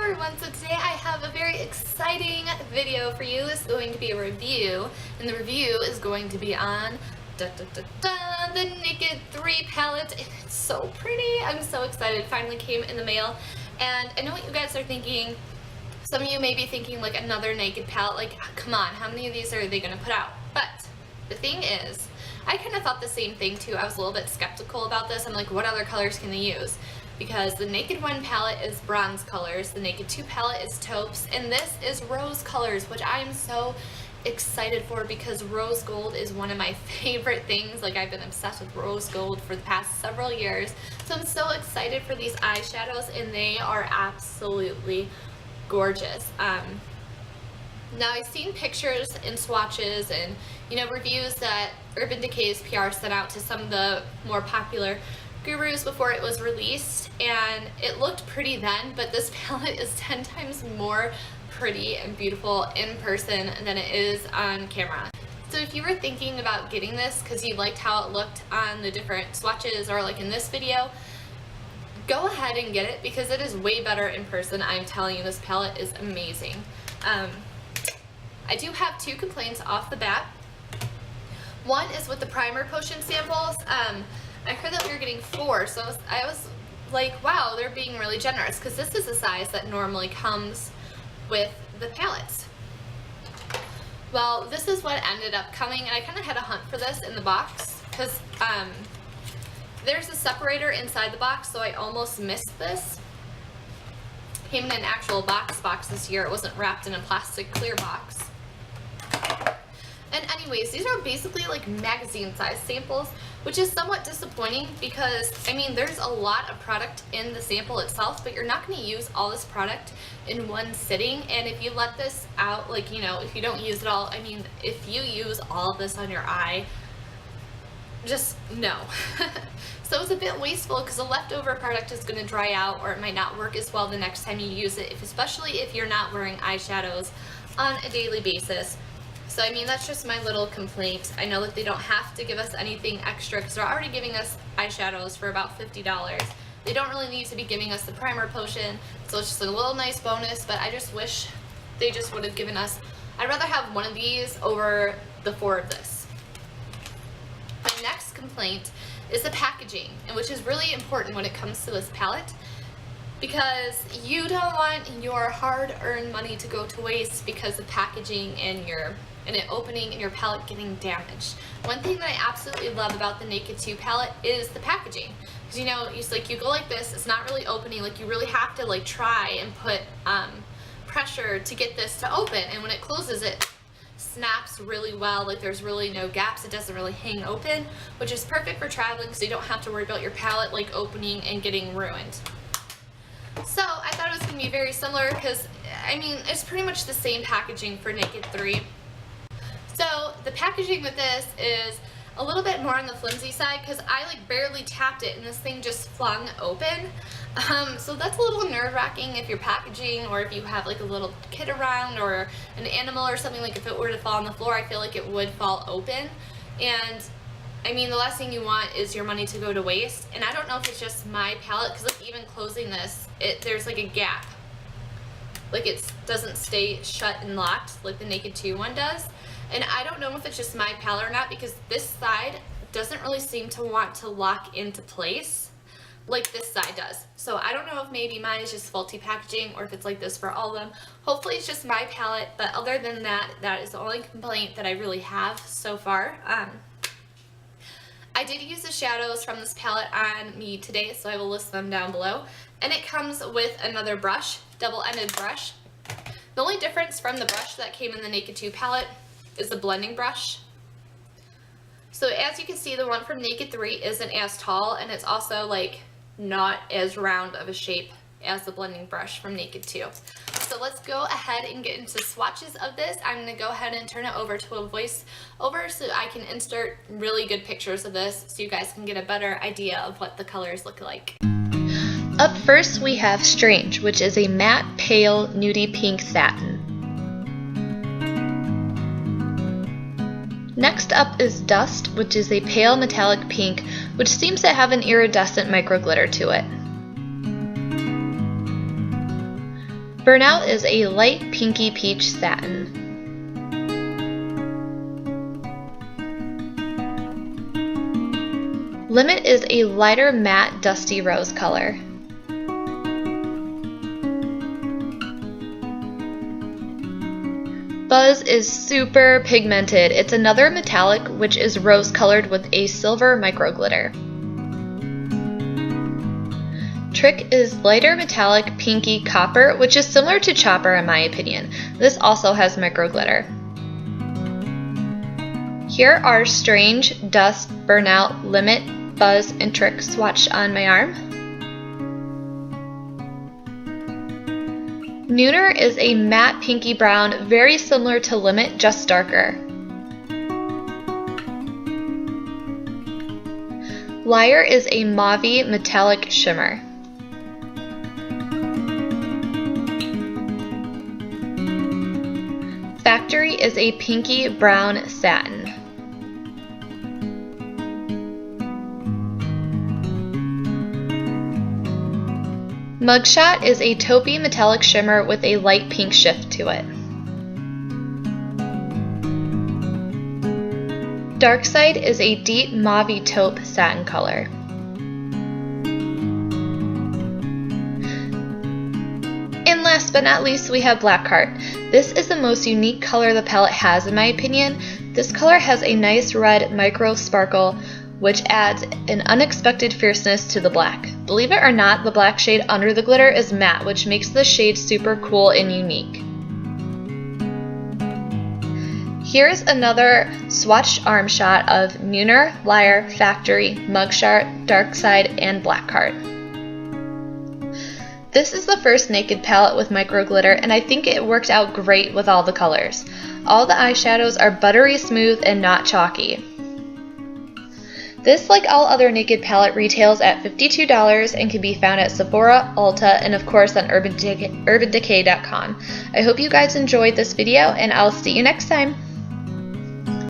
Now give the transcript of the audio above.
everyone, so today I have a very exciting video for you. It's going to be a review, and the review is going to be on the Naked 3 palette. It's so pretty. I'm so excited. It finally came in the mail, and I know what you guys are thinking. Some of you may be thinking like another Naked palette, like come on, how many of these are they going to put out? But the thing is, I kind of thought the same thing too. I was a little bit skeptical about this. I'm like, what other colors can they use? Because the Naked 1 palette is bronze colors, the Naked 2 palette is taupes, and this is rose colors, which I am so excited for because rose gold is one of my favorite things. Like, I've been obsessed with rose gold for the past several years. So I'm so excited for these eyeshadows, and they are absolutely gorgeous. Now, I've seen pictures and swatches and, you know, reviews that Urban Decay's PR sent out to some of the more popular gurus before it was released, and it looked pretty then, but this palette is 10 times more pretty and beautiful in person than it is on camera. So if you were thinking about getting this because you liked how it looked on the different swatches or like in this video, go ahead and get it because it is way better in person. I'm telling you, this palette is amazing. I do have two complaints off the bat. One is with the primer potion samples. I heard that we were getting 4, so I was like, wow, they're being really generous because this is the size that normally comes with the palettes. Well, this is what ended up coming, and I kind of had to hunt for this in the box because there's a separator inside the box, so I almost missed this. It came in an actual box this year. It wasn't wrapped in a plastic clear box. And anyways, these are basically like magazine size samples, which is somewhat disappointing because, I mean, there's a lot of product in the sample itself, but you're not going to use all this product in one sitting. And if you let this out, like, you know, if you don't use it all, I mean, if you use all of this on your eye, just no. So it's a bit wasteful because the leftover product is going to dry out, or it might not work as well the next time you use it, especially if you're not wearing eyeshadows on a daily basis. So I mean, that's just my little complaint. I know that they don't have to give us anything extra because they're already giving us eyeshadows for about $50. They don't really need to be giving us the primer potion, so it's just a little nice bonus, but I just wish they just would have given us, I'd rather have one of these over the 4 of this. My next complaint is the packaging, and which is really important when it comes to this palette, because you don't want your hard-earned money to go to waste because of packaging and it opening and your palette getting damaged. One thing that I absolutely love about the Naked 2 palette is the packaging. Because, you know, it's like you go like this, it's not really opening, like you really have to like try and put pressure to get this to open, and when it closes it snaps really well, like there's really no gaps, it doesn't really hang open, which is perfect for traveling because you don't have to worry about your palette like opening and getting ruined. So I thought it was going to be very similar because, I mean, it's pretty much the same packaging for Naked 3. So the packaging with this is a little bit more on the flimsy side because I like barely tapped it and this thing just flung open. So that's a little nerve-wracking if you're packaging, or if you have like a little kid around or an animal or something. Like if it were to fall on the floor, I feel like it would fall open. And I mean, the last thing you want is your money to go to waste. And I don't know if it's just my palette because like even closing this, there's like a gap. Like it doesn't stay shut and locked like the Naked 2 one does. And I don't know if it's just my palette or not because this side doesn't really seem to want to lock into place like this side does. So I don't know if maybe mine is just faulty packaging or if it's like this for all of them. Hopefully it's just my palette, but other than that, that is the only complaint that I really have so far. I did use the shadows from this palette on me today, so I will list them down below. And it comes with another brush, double-ended brush. The only difference from the brush that came in the Naked 2 palette is the blending brush. So as you can see, the one from Naked 3 isn't as tall, and it's also like not as round of a shape as the blending brush from Naked 2. So let's go ahead and get into swatches of this. I'm going to go ahead and turn it over to a voiceover so I can insert really good pictures of this so you guys can get a better idea of what the colors look like. Up first we have Strange, which is a matte pale nudie pink satin. Next up is Dust, which is a pale metallic pink, which seems to have an iridescent micro glitter to it. Burnout is a light pinky peach satin. Limit is a lighter matte dusty rose color. Buzz is super pigmented. It's another metallic which is rose colored with a silver micro glitter. Trick is lighter metallic pinky copper, which is similar to Chopper in my opinion. This also has micro glitter. Here are Strange, Dust, Burnout, Limit, Buzz, and Trick swatched on my arm. Nooner is a matte pinky brown, very similar to Limit, just darker. Liar is a mauvey metallic shimmer. Factory is a pinky brown satin. Mugshot is a taupey metallic shimmer with a light pink shift to it. Dark Side is a deep mauve taupe satin color. And last but not least, we have Blackheart. This is the most unique color the palette has in my opinion. This color has a nice red micro sparkle which adds an unexpected fierceness to the black. Believe it or not, the black shade under the glitter is matte, which makes the shade super cool and unique. Here's another swatched arm shot of Nooner, Liar, Factory, Mugshot, Dark Side, and Blackheart. This is the first Naked palette with micro glitter, and I think it worked out great with all the colors. All the eyeshadows are buttery smooth and not chalky. This, like all other Naked palette, retails at $52 and can be found at Sephora, Ulta, and of course on UrbanDecay.com. I hope you guys enjoyed this video, and I'll see you next time.